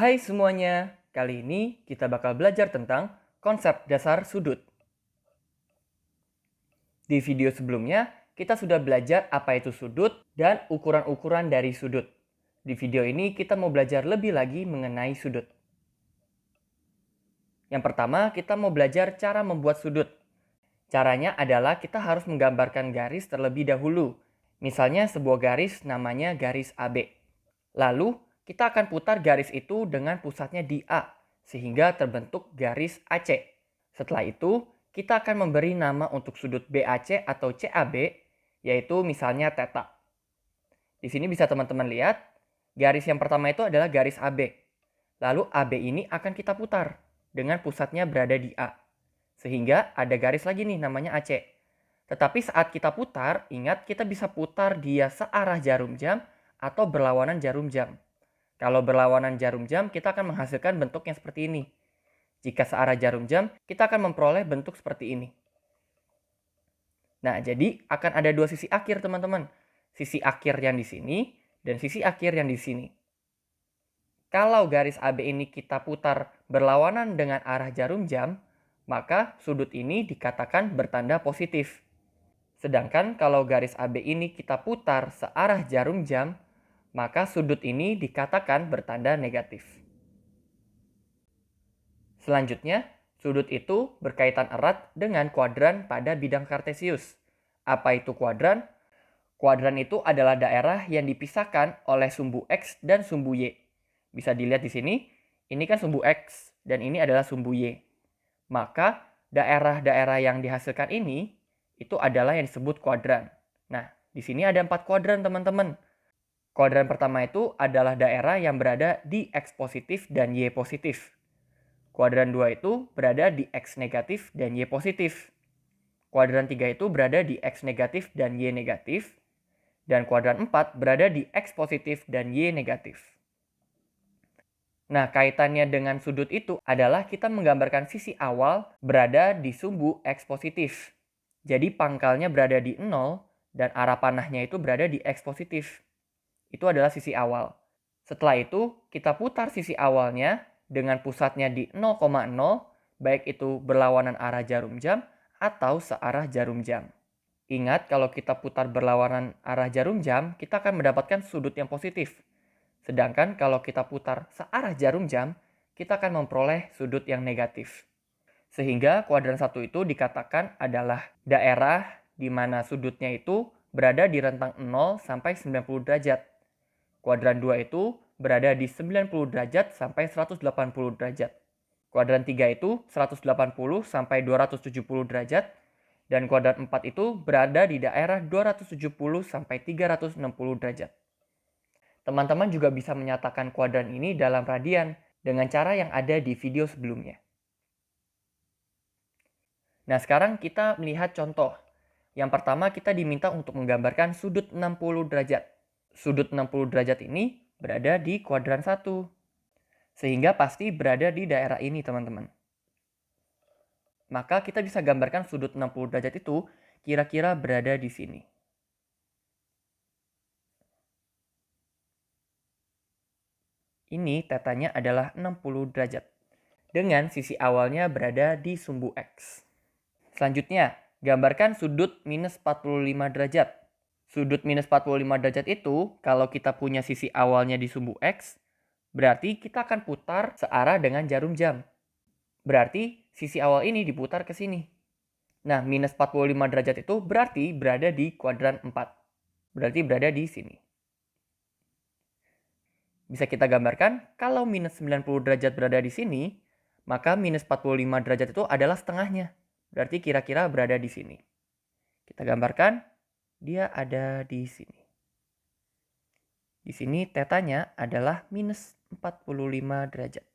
Hai semuanya, kali ini kita bakal belajar tentang konsep dasar sudut. Di video sebelumnya, kita sudah belajar apa itu sudut dan ukuran-ukuran dari sudut. Di video ini kita mau belajar lebih lagi mengenai sudut. Yang pertama, kita mau belajar cara membuat sudut. Caranya adalah kita harus menggambarkan garis terlebih dahulu. Misalnya sebuah garis namanya garis AB. Lalu, kita akan putar garis itu dengan pusatnya di A, sehingga terbentuk garis AC. Setelah itu, kita akan memberi nama untuk sudut BAC atau CAB, yaitu misalnya theta. Di sini bisa teman-teman lihat, garis yang pertama itu adalah garis AB. Lalu AB ini akan kita putar, dengan pusatnya berada di A. Sehingga ada garis lagi nih namanya AC. Tetapi saat kita putar, ingat kita bisa putar dia searah jarum jam atau berlawanan jarum jam. Kalau berlawanan jarum jam, kita akan menghasilkan bentuk yang seperti ini. Jika searah jarum jam, kita akan memperoleh bentuk seperti ini. Nah, jadi akan ada dua sisi akhir, teman-teman. Sisi akhir yang di sini dan sisi akhir yang di sini. Kalau garis AB ini kita putar berlawanan dengan arah jarum jam, maka sudut ini dikatakan bertanda positif. Sedangkan kalau garis AB ini kita putar searah jarum jam, maka sudut ini dikatakan bertanda negatif. Selanjutnya, sudut itu berkaitan erat dengan kuadran pada bidang kartesius. Apa itu kuadran? Kuadran itu adalah daerah yang dipisahkan oleh sumbu X dan sumbu Y. Bisa dilihat di sini, ini kan sumbu X dan ini adalah sumbu Y. Maka daerah-daerah yang dihasilkan ini itu adalah yang disebut kuadran. Nah, di sini ada 4 kuadran, teman-teman. Kuadran pertama itu adalah daerah yang berada di X positif dan Y positif. Kuadran 2 itu berada di X negatif dan Y positif. Kuadran 3 itu berada di X negatif dan Y negatif. Dan kuadran 4 berada di X positif dan Y negatif. Nah, kaitannya dengan sudut itu adalah kita menggambarkan sisi awal berada di sumbu X positif. Jadi pangkalnya berada di 0 dan arah panahnya itu berada di X positif. Itu adalah sisi awal. Setelah itu, kita putar sisi awalnya dengan pusatnya di 0,0, baik itu berlawanan arah jarum jam atau searah jarum jam. Ingat, kalau kita putar berlawanan arah jarum jam, kita akan mendapatkan sudut yang positif. Sedangkan kalau kita putar searah jarum jam, kita akan memperoleh sudut yang negatif. Sehingga kuadran 1 itu dikatakan adalah daerah di mana sudutnya itu berada di rentang 0 sampai 90 derajat. Kuadran 2 itu berada di 90 derajat sampai 180 derajat. Kuadran 3 itu 180 sampai 270 derajat. Dan kuadran 4 itu berada di daerah 270 sampai 360 derajat. Teman-teman juga bisa menyatakan kuadran ini dalam radian dengan cara yang ada di video sebelumnya. Nah, sekarang kita melihat contoh. Yang pertama kita diminta untuk menggambarkan sudut 60 derajat. Sudut 60 derajat ini berada di kuadran 1. Sehingga pasti berada di daerah ini, teman-teman. Maka kita bisa gambarkan sudut 60 derajat itu kira-kira berada di sini. Ini tetanya adalah 60 derajat. Dengan sisi awalnya berada di sumbu X. Selanjutnya, gambarkan sudut minus 45 derajat. Sudut minus 45 derajat itu, kalau kita punya sisi awalnya di sumbu X, berarti kita akan putar searah dengan jarum jam. Berarti sisi awal ini diputar ke sini. Nah, minus 45 derajat itu berarti berada di kuadran 4. Berarti berada di sini. Bisa kita gambarkan, kalau minus 90 derajat berada di sini, maka minus 45 derajat itu adalah setengahnya. Berarti kira-kira berada di sini. Kita gambarkan, dia ada di sini. Di sini tetanya adalah minus 45 derajat.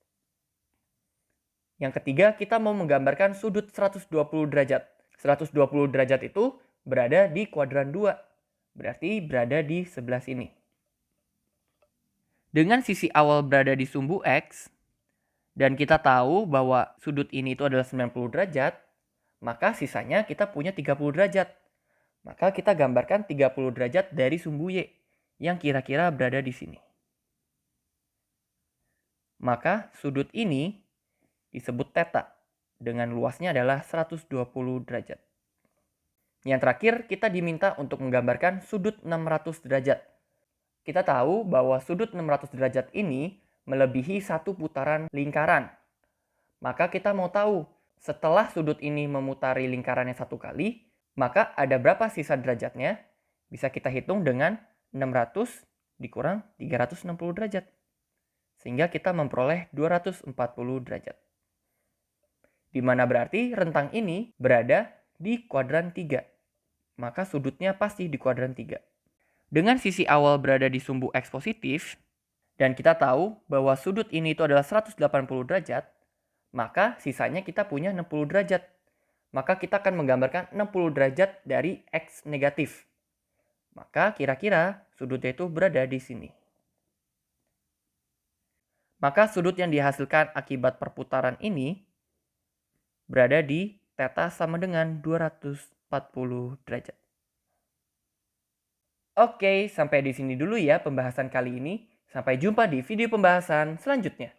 Yang ketiga, kita mau menggambarkan sudut 120 derajat. 120 derajat itu berada di kuadran 2. Berarti berada di sebelah sini. Dengan sisi awal berada di sumbu X, dan kita tahu bahwa sudut ini itu adalah 90 derajat, maka sisanya kita punya 30 derajat. Maka kita gambarkan 30 derajat dari sumbu Y yang kira-kira berada di sini. maka sudut ini disebut theta dengan luasnya adalah 120 derajat. Yang terakhir, kita diminta untuk menggambarkan sudut 600 derajat. Kita tahu bahwa sudut 600 derajat ini melebihi satu putaran lingkaran. Maka kita mau tahu, setelah sudut ini memutari lingkarannya satu kali, maka ada berapa sisa derajatnya? Bisa kita hitung dengan 600 dikurang 360 derajat. Sehingga kita memperoleh 240 derajat. Di mana berarti rentang ini berada di kuadran 3. Maka sudutnya pasti di kuadran 3. Dengan sisi awal berada di sumbu X positif, dan kita tahu bahwa sudut ini itu adalah 180 derajat, maka sisanya kita punya 60 derajat. Maka kita akan menggambarkan 60 derajat dari X negatif. Maka kira-kira sudutnya itu berada di sini. Maka sudut yang dihasilkan akibat perputaran ini berada di theta sama dengan 240 derajat. Oke, sampai di sini dulu ya pembahasan kali ini. Sampai jumpa di video pembahasan selanjutnya.